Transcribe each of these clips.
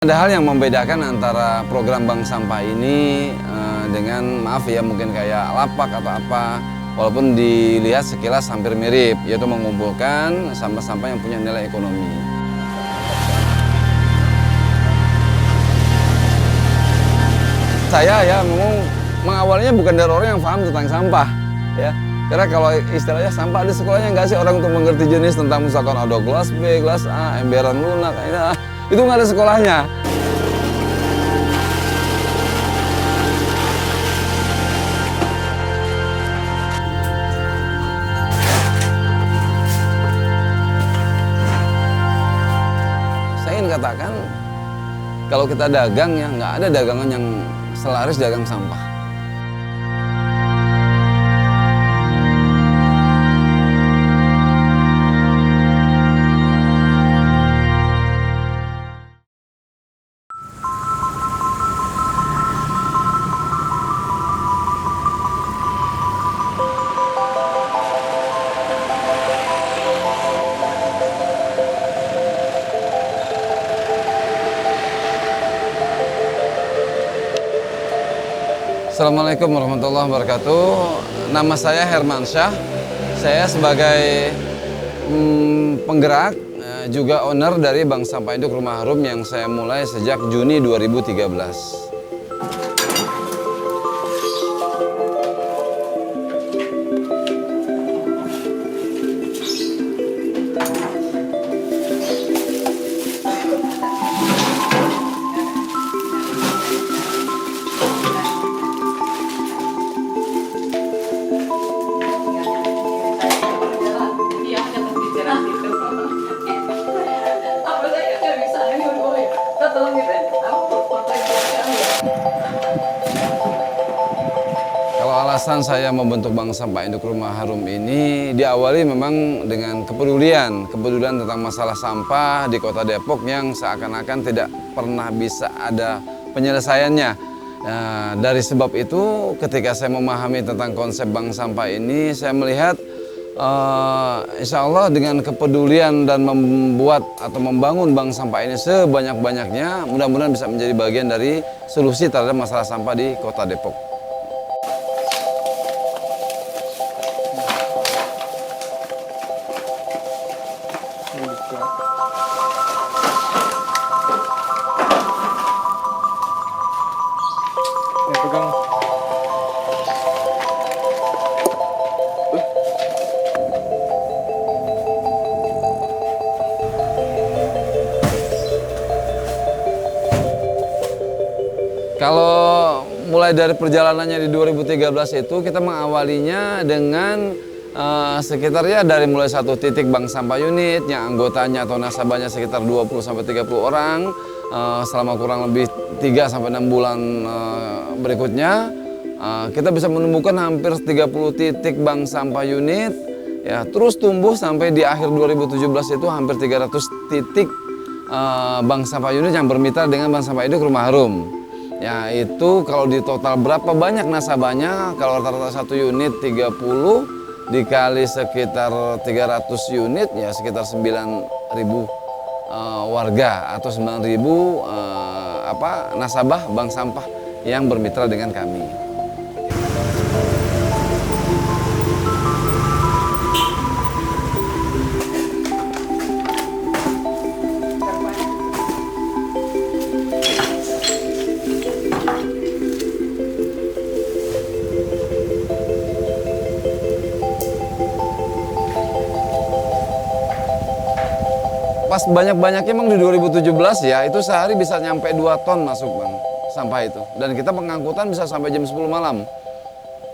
Ada hal yang membedakan antara program bank sampah ini dengan maaf ya mungkin kayak lapak atau apa, walaupun dilihat sekilas hampir mirip, yaitu mengumpulkan sampah-sampah yang punya nilai ekonomi. Saya ya memang mengawalnya bukan dari orang yang paham tentang sampah ya. Karena kalau istilahnya sampah di sekolahnya nggak sih orang untuk mengerti jenis tentang misalkan ada gelas B, gelas A, emberan lunak, itu nggak ada sekolahnya. Saya ingin katakan, kalau kita dagang ya nggak ada dagangan yang selaris dagang sampah. Assalamualaikum warahmatullahi wabarakatuh. Nama saya Hermansyah. Saya sebagai penggerak juga owner dari Bank Sampah Induk Rumah Harum yang saya mulai sejak Juni 2013. Kalau alasan saya membentuk Bank Sampah Induk Rumah Harum ini diawali memang dengan kepedulian tentang masalah sampah di Kota Depok yang seakan-akan tidak pernah bisa ada penyelesaiannya. Nah, dari sebab itu ketika saya memahami tentang konsep bank sampah ini, saya melihat insya Allah dengan kepedulian dan membuat atau membangun bank sampah ini sebanyak-banyaknya, mudah-mudahan bisa menjadi bagian dari solusi terhadap masalah sampah di Kota Depok. Pegang. Kalau mulai dari perjalanannya di 2013 itu kita mengawalinya dengan sekitar ya dari mulai satu titik bank sampah unit yang anggotanya atau nasabahnya sekitar 20-30 orang selama kurang lebih 3-6 bulan berikutnya kita bisa menemukan hampir 30 titik bank sampah unit ya, terus tumbuh sampai di akhir 2017 itu hampir 300 titik bank sampah unit yang bermitra dengan Bank Sampah Induk Rumah Harum. Ya itu kalau di total berapa banyak nasabahnya, kalau rata-rata satu unit 30 dikali sekitar 300 unit ya sekitar 9.000 warga atau 9.000 nasabah bank sampah yang bermitra dengan kami. Pas banyak-banyaknya emang di 2017 ya, itu sehari bisa nyampe 2 ton masuk bang, sampah itu. Dan kita pengangkutan bisa sampai jam 10 malam.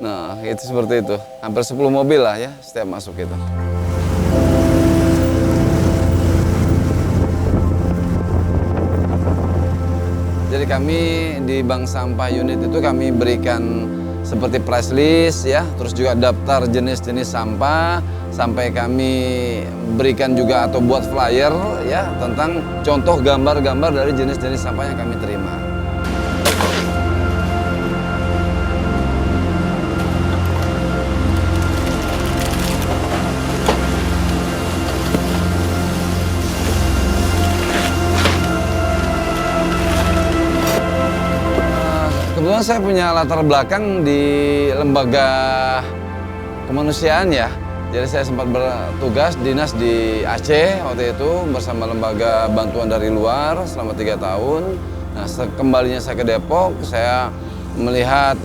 Nah, itu seperti itu. Hampir 10 mobil lah ya setiap masuk itu. Jadi kami di Bank Sampah Unit itu kami berikan seperti price list ya, terus juga daftar jenis-jenis sampah, sampai kami berikan juga atau buat flyer ya tentang contoh gambar-gambar dari jenis-jenis sampah yang kami terima. Kebetulan saya punya latar belakang di lembaga kemanusiaan ya. Jadi saya sempat bertugas dinas di Aceh waktu itu bersama lembaga bantuan dari luar selama 3 tahun. Nah, kembalinya saya ke Depok, saya melihat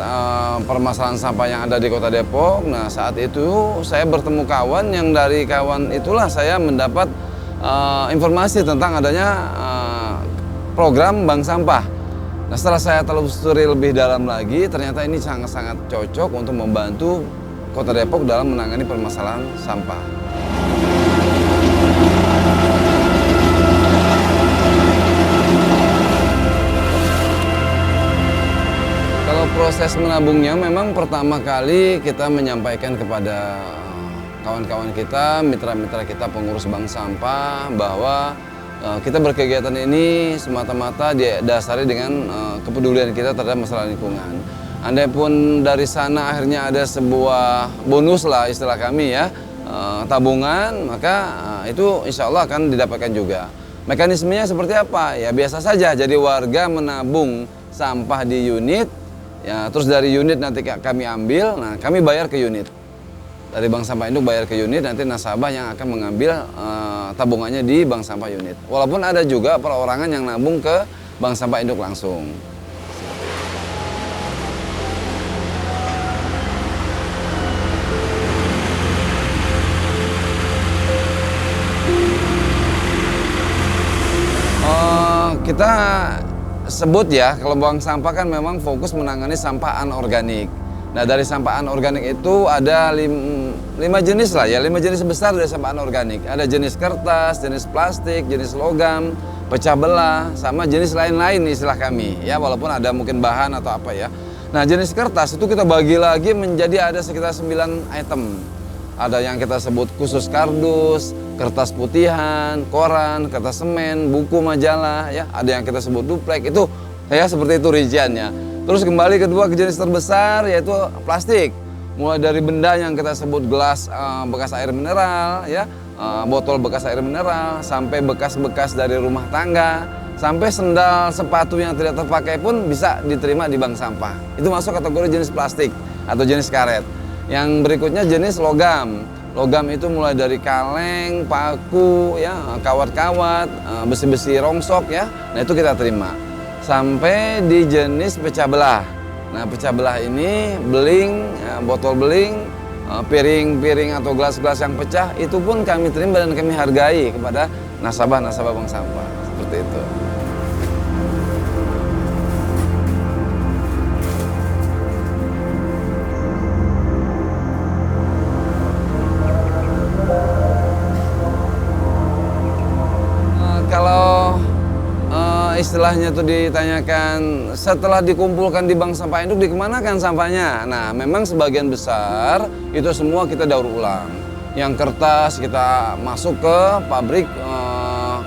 permasalahan sampah yang ada di kota Depok. Nah, saat itu saya bertemu kawan yang dari kawan itulah saya mendapat informasi tentang adanya program bank sampah. Nah, setelah saya telusuri lebih dalam lagi, ternyata ini sangat-sangat cocok untuk membantu Kota Depok dalam menangani permasalahan sampah. Kalau proses menabungnya memang pertama kali kita menyampaikan kepada kawan-kawan kita, mitra-mitra kita pengurus bank sampah bahwa kita berkegiatan ini semata-mata didasari dengan kepedulian kita terhadap masalah lingkungan. Andai pun dari sana akhirnya ada sebuah bonus lah istilah kami ya, tabungan, maka itu insya Allah akan didapatkan juga. Mekanismenya seperti apa? Ya biasa saja, jadi warga menabung sampah di unit, ya terus dari unit nanti kami ambil, nah kami bayar ke unit. Dari Bank Sampah Induk bayar ke unit, nanti nasabah yang akan mengambil tabungannya di Bank Sampah unit. Walaupun ada juga perorangan yang nabung ke Bank Sampah Induk langsung. Kita sebut ya, kalau buang sampah kan memang fokus menangani sampah anorganik. Nah, dari sampah anorganik itu ada 5 jenis lah ya, 5 jenis besar dari sampah anorganik. Ada jenis kertas, jenis plastik, jenis logam, pecah belah, sama jenis lain-lain istilah kami ya, walaupun ada mungkin bahan atau apa ya. Nah, jenis kertas itu kita bagi lagi menjadi ada sekitar 9 item. Ada yang kita sebut khusus kardus, kertas putihan, koran, kertas semen, buku majalah, ya. Ada yang kita sebut duplek, itu ya seperti itu rinciannya. Terus kembali kedua ke jenis terbesar yaitu plastik. Mulai dari benda yang kita sebut gelas bekas air mineral, ya, botol bekas air mineral, sampai bekas-bekas dari rumah tangga, sampai sendal sepatu yang tidak terpakai pun bisa diterima di bank sampah. Itu masuk kategori jenis plastik atau jenis karet. Yang berikutnya jenis logam. Logam itu mulai dari kaleng, paku, ya, kawat-kawat, besi-besi rongsok, ya. Nah itu kita terima. Sampai di jenis pecah belah. Nah pecah belah ini beling, ya, botol beling, piring-piring atau gelas-gelas yang pecah itu pun kami terima dan kami hargai kepada nasabah-nasabah bank sampah. Seperti itu. Istilahnya tuh ditanyakan setelah dikumpulkan di bank sampah induk dikemanakan sampahnya. Nah memang sebagian besar itu semua kita daur ulang. Yang kertas kita masuk ke pabrik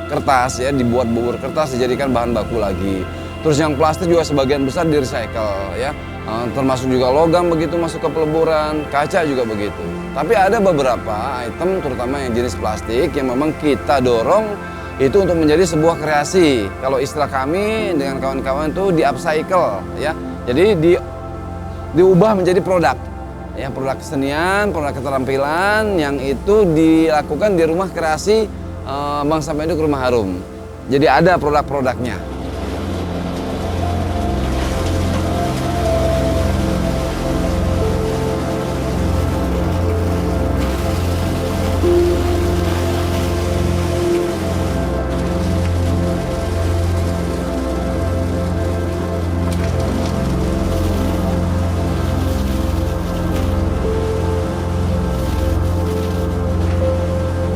kertas ya, dibuat bubur kertas dijadikan bahan baku lagi. Terus yang plastik juga sebagian besar di recycle ya, termasuk juga logam begitu masuk ke peleburan, kaca juga begitu. Tapi ada beberapa item terutama yang jenis plastik yang memang kita dorong itu untuk menjadi sebuah kreasi. Kalau istilah kami dengan kawan-kawan itu di-upcycle ya. Jadi diubah menjadi produk. Ya, produk kesenian, produk keterampilan yang itu dilakukan di rumah kreasi Bank Sampah Induk Rumah Harum. Jadi ada produk-produknya.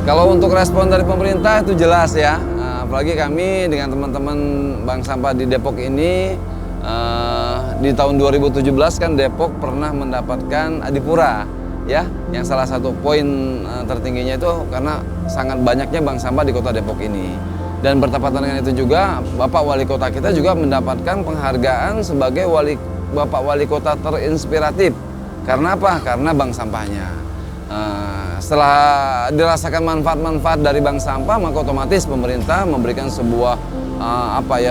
Kalau untuk respon dari pemerintah itu jelas ya, apalagi kami dengan teman-teman bank sampah di Depok ini di tahun 2017 kan Depok pernah mendapatkan Adipura ya, yang salah satu poin tertingginya itu karena sangat banyaknya bank sampah di kota Depok ini. Dan bertepatan dengan itu juga Bapak Wali Kota kita juga mendapatkan penghargaan sebagai Bapak Wali Kota terinspiratif. Karena apa? Karena bank sampahnya. Setelah dirasakan manfaat-manfaat dari bank sampah, maka otomatis pemerintah memberikan sebuah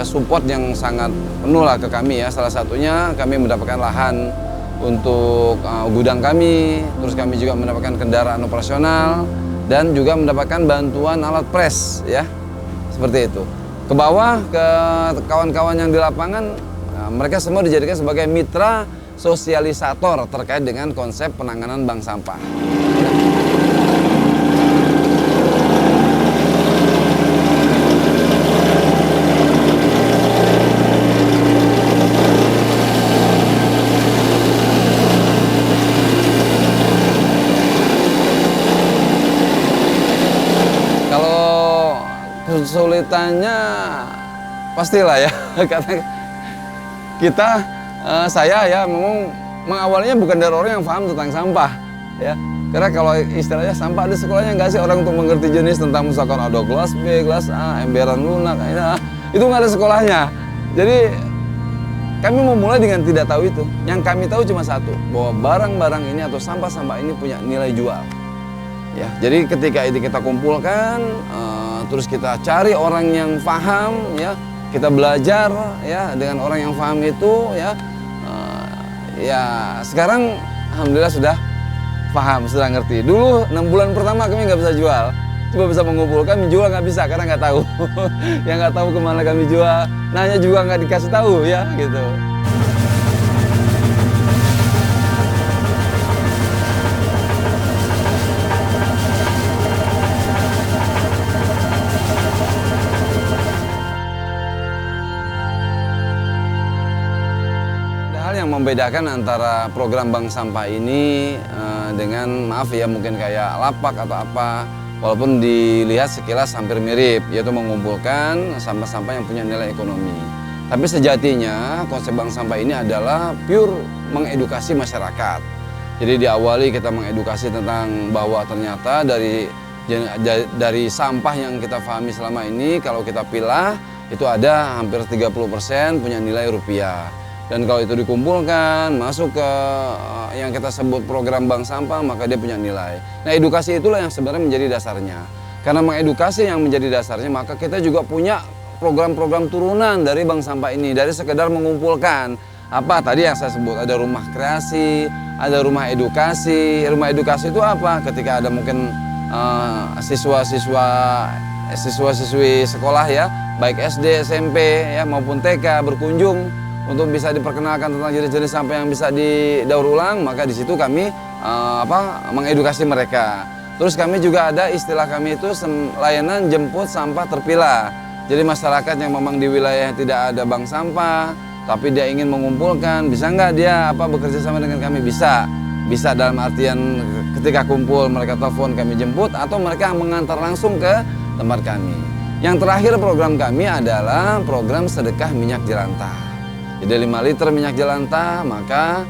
support yang sangat penuh lah ke kami ya. Salah satunya kami mendapatkan lahan untuk gudang kami, terus kami juga mendapatkan kendaraan operasional dan juga mendapatkan bantuan alat pres ya, seperti itu. Ke bawah ke kawan-kawan yang di lapangan, mereka semua dijadikan sebagai mitra sosialisator terkait dengan konsep penanganan bank sampah. Kesulitannya pastilah ya, karena saya ya memang mengawalnya bukan dari orang yang paham tentang sampah ya. Karena kalau istilahnya sampah ada sekolahnya nggak sih orang untuk mengerti jenis tentang misalkan ada gelas B, gelas A, emberan lunak, itu nggak ada sekolahnya. Jadi kami memulai dengan tidak tahu itu. Yang kami tahu cuma satu, bahwa barang-barang ini atau sampah-sampah ini punya nilai jual. Ya, jadi ketika ini kita kumpulkan, terus kita cari orang yang paham, ya, kita belajar, ya, dengan orang yang paham itu, ya, sekarang alhamdulillah sudah paham, sudah ngerti. Dulu 6 bulan pertama kami nggak bisa jual, cuma bisa mengumpulkan, menjual nggak bisa karena nggak tahu, yang nggak tahu kemana kami jual, nanya juga nggak dikasih tahu, ya, gitu. Yang membedakan antara program bank sampah ini dengan maaf ya mungkin kayak lapak atau apa, walaupun dilihat sekilas hampir mirip, yaitu mengumpulkan sampah-sampah yang punya nilai ekonomi. Tapi sejatinya konsep bank sampah ini adalah pure mengedukasi masyarakat. Jadi diawali kita mengedukasi tentang bahwa ternyata dari sampah yang kita pahami selama ini kalau kita pilah itu ada hampir 30% punya nilai rupiah. Dan kalau itu dikumpulkan, masuk ke yang kita sebut program bank sampah, maka dia punya nilai. Nah, edukasi itulah yang sebenarnya menjadi dasarnya. Karena mengedukasi yang menjadi dasarnya, maka kita juga punya program-program turunan dari bank sampah ini. Dari sekedar mengumpulkan, apa tadi yang saya sebut, ada rumah kreasi, ada rumah edukasi. Rumah edukasi itu apa? Ketika ada mungkin siswa-siswi sekolah ya, baik SD, SMP, ya, maupun TK berkunjung, untuk bisa diperkenalkan tentang jenis-jenis sampah yang bisa didaur ulang, maka di situ kami mengedukasi mereka. Terus kami juga ada istilah kami itu layanan jemput sampah terpilah. Jadi masyarakat yang memang di wilayah yang tidak ada bank sampah, tapi dia ingin mengumpulkan, bisa nggak dia bekerja sama dengan kami? Bisa. Bisa dalam artian ketika kumpul mereka telepon kami jemput, atau mereka mengantar langsung ke tempat kami. Yang terakhir program kami adalah program sedekah minyak jelantah. Jadi 5 liter minyak jelantah, maka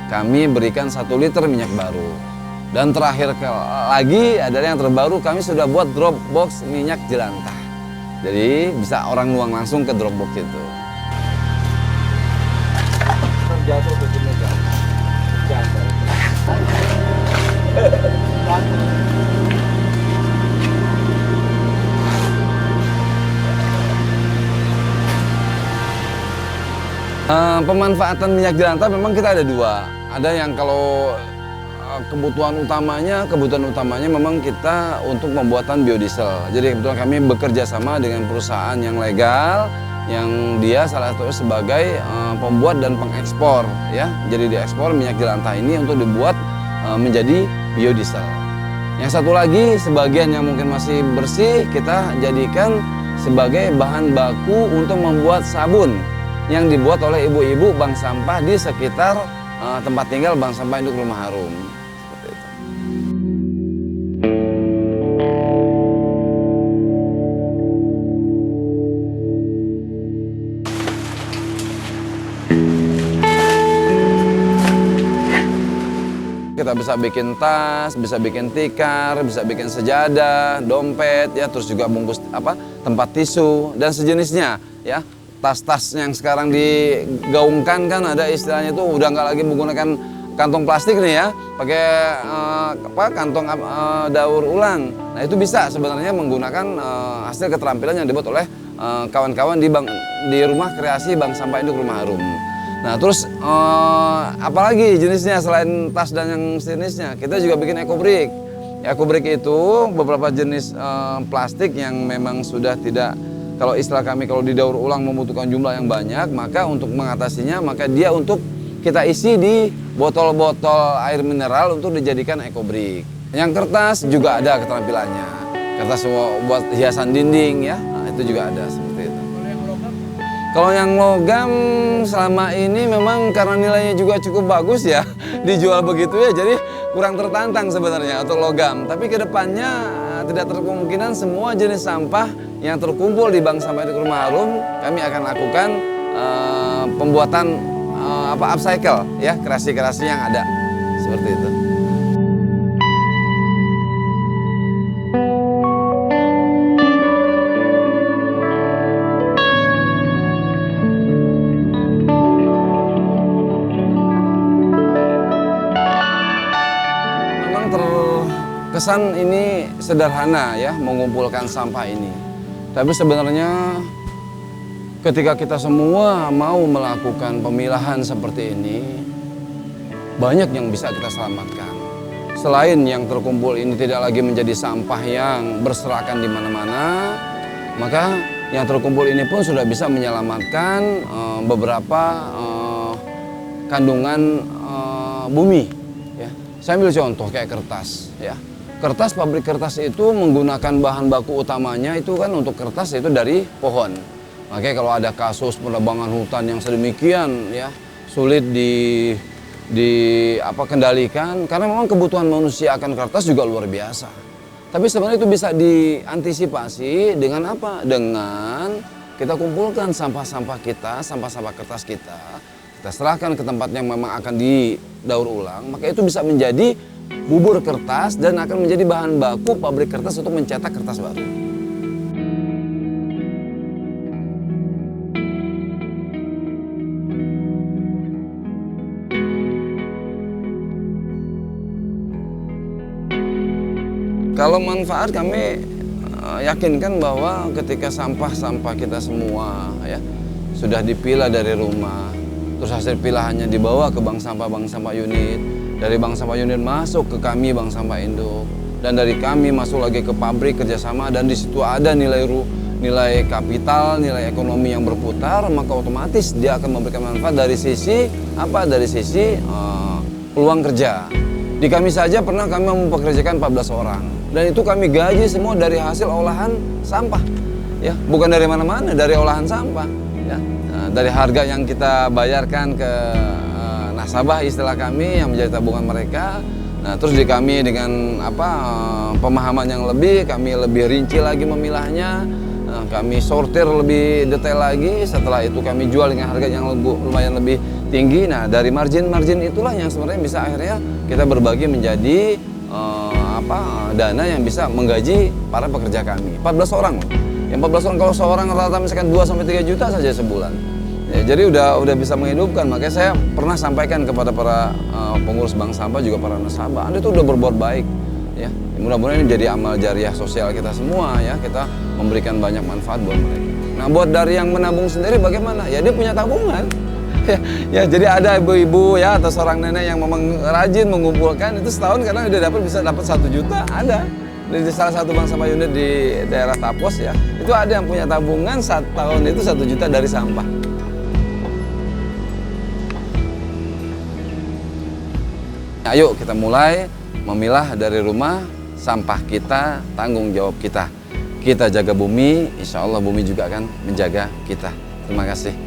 kami berikan 1 liter minyak baru. Dan terakhir lagi adalah yang terbaru, kami sudah buat drop box minyak jelantah. Jadi bisa orang nuang langsung ke drop box itu. Pemanfaatan minyak jelantah memang kita ada 2. Ada yang kalau kebutuhan utamanya memang kita untuk pembuatan biodiesel. Jadi kebetulan kami bekerja sama dengan perusahaan yang legal, yang dia salah satunya sebagai pembuat dan pengekspor, ya. Jadi diekspor minyak jelantah ini untuk dibuat menjadi biodiesel. Yang satu lagi, sebagian yang mungkin masih bersih, kita jadikan sebagai bahan baku untuk membuat sabun yang dibuat oleh ibu-ibu bank sampah di sekitar tempat tinggal bank sampah induk Rumah Harum. Seperti itu. Kita bisa bikin tas, bisa bikin tikar, bisa bikin sejadah, dompet, ya, terus juga bungkus tempat tisu dan sejenisnya, ya. Tas-tas yang sekarang digaungkan kan ada istilahnya itu udah nggak lagi menggunakan kantong plastik nih ya, pakai kantong daur ulang. Nah itu bisa sebenarnya menggunakan hasil keterampilan yang dibuat oleh kawan-kawan di rumah kreasi Bank Sampah Induk Rumah Harum. Nah terus apalagi jenisnya selain tas dan yang sejenisnya, kita juga bikin ekobrik. Ekobrik itu beberapa jenis plastik yang memang sudah tidak, kalau istilah kami kalau didaur ulang membutuhkan jumlah yang banyak, maka untuk mengatasinya maka dia untuk kita isi di botol-botol air mineral untuk dijadikan ekobrik. Yang kertas juga ada keterampilannya, kertas buat hiasan dinding ya, nah, itu juga ada seperti itu. Kalau yang logam selama ini memang karena nilainya juga cukup bagus ya, dijual begitu ya, jadi kurang tertantang sebenarnya untuk logam. Tapi kedepannya tidak terkemungkinan semua jenis sampah yang terkumpul di Bank Sampah Induk Rumah Harum kami akan lakukan pembuatan upcycle ya, kreasi-kreasi yang ada seperti itu. Kesan ini sederhana ya, mengumpulkan sampah ini. Tapi sebenarnya ketika kita semua mau melakukan pemilahan seperti ini, banyak yang bisa kita selamatkan. Selain yang terkumpul ini tidak lagi menjadi sampah yang berserakan di mana-mana, maka yang terkumpul ini pun sudah bisa menyelamatkan beberapa kandungan bumi. Ya. Saya ambil contoh kayak kertas ya. Kertas, pabrik kertas itu menggunakan bahan baku utamanya itu kan untuk kertas itu dari pohon. Makanya kalau ada kasus penebangan hutan yang sedemikian ya sulit kendalikan karena memang kebutuhan manusia akan kertas juga luar biasa. Tapi sebenarnya itu bisa diantisipasi dengan apa? Dengan kita kumpulkan sampah-sampah kita, sampah-sampah kertas kita serahkan ke tempat yang memang akan didaur ulang, maka itu bisa menjadi bubur kertas dan akan menjadi bahan baku pabrik kertas untuk mencetak kertas baru. Kalau manfaat kami yakinkan bahwa ketika sampah-sampah kita semua ya sudah dipilah dari rumah, terus hasil pilahannya dibawa ke bank sampah unit. Dari Bank Sampah Unit masuk ke kami Bank Sampah Induk, dan dari kami masuk lagi ke pabrik kerjasama, dan di situ ada nilai kapital, nilai ekonomi yang berputar, maka otomatis dia akan memberikan manfaat dari sisi apa? Dari sisi peluang kerja. Di kami saja pernah kami mempekerjakan 14 orang, dan itu kami gaji semua dari hasil olahan sampah, ya bukan dari mana-mana, dari olahan sampah, ya dari harga yang kita bayarkan ke nasabah istilah kami yang menjadi tabungan mereka. Nah, terus di kami dengan pemahaman yang lebih, kami lebih rinci lagi memilahnya, kami sortir lebih detail lagi. Setelah itu kami jual dengan harga yang lumayan lebih tinggi. Nah, dari margin itulah yang sebenarnya bisa akhirnya kita berbagi menjadi dana yang bisa menggaji para pekerja kami. 14 orang. Yang 14 orang kalau seorang rata-rata misalkan 2 sampai 3 juta saja sebulan. Ya, jadi udah bisa menghidupkan. Makanya saya pernah sampaikan kepada para pengurus bank sampah juga para nasabah, Anda itu udah berbuat baik ya. Mudah-mudahan ini jadi amal jariah sosial kita semua ya, kita memberikan banyak manfaat buat mereka. Nah, buat dari yang menabung sendiri bagaimana? Ya dia punya tabungan. Ya, jadi ada ibu-ibu ya atau seorang nenek yang memang rajin mengumpulkan itu setahun karena udah bisa dapat 1 juta, ada. Di salah satu bank sampah unit di daerah Tapos ya, itu ada yang punya tabungan setahun itu 1 juta dari sampah. Ayo kita mulai memilah dari rumah, sampah kita, tanggung jawab kita. Kita jaga bumi, insya Allah bumi juga akan menjaga kita. Terima kasih.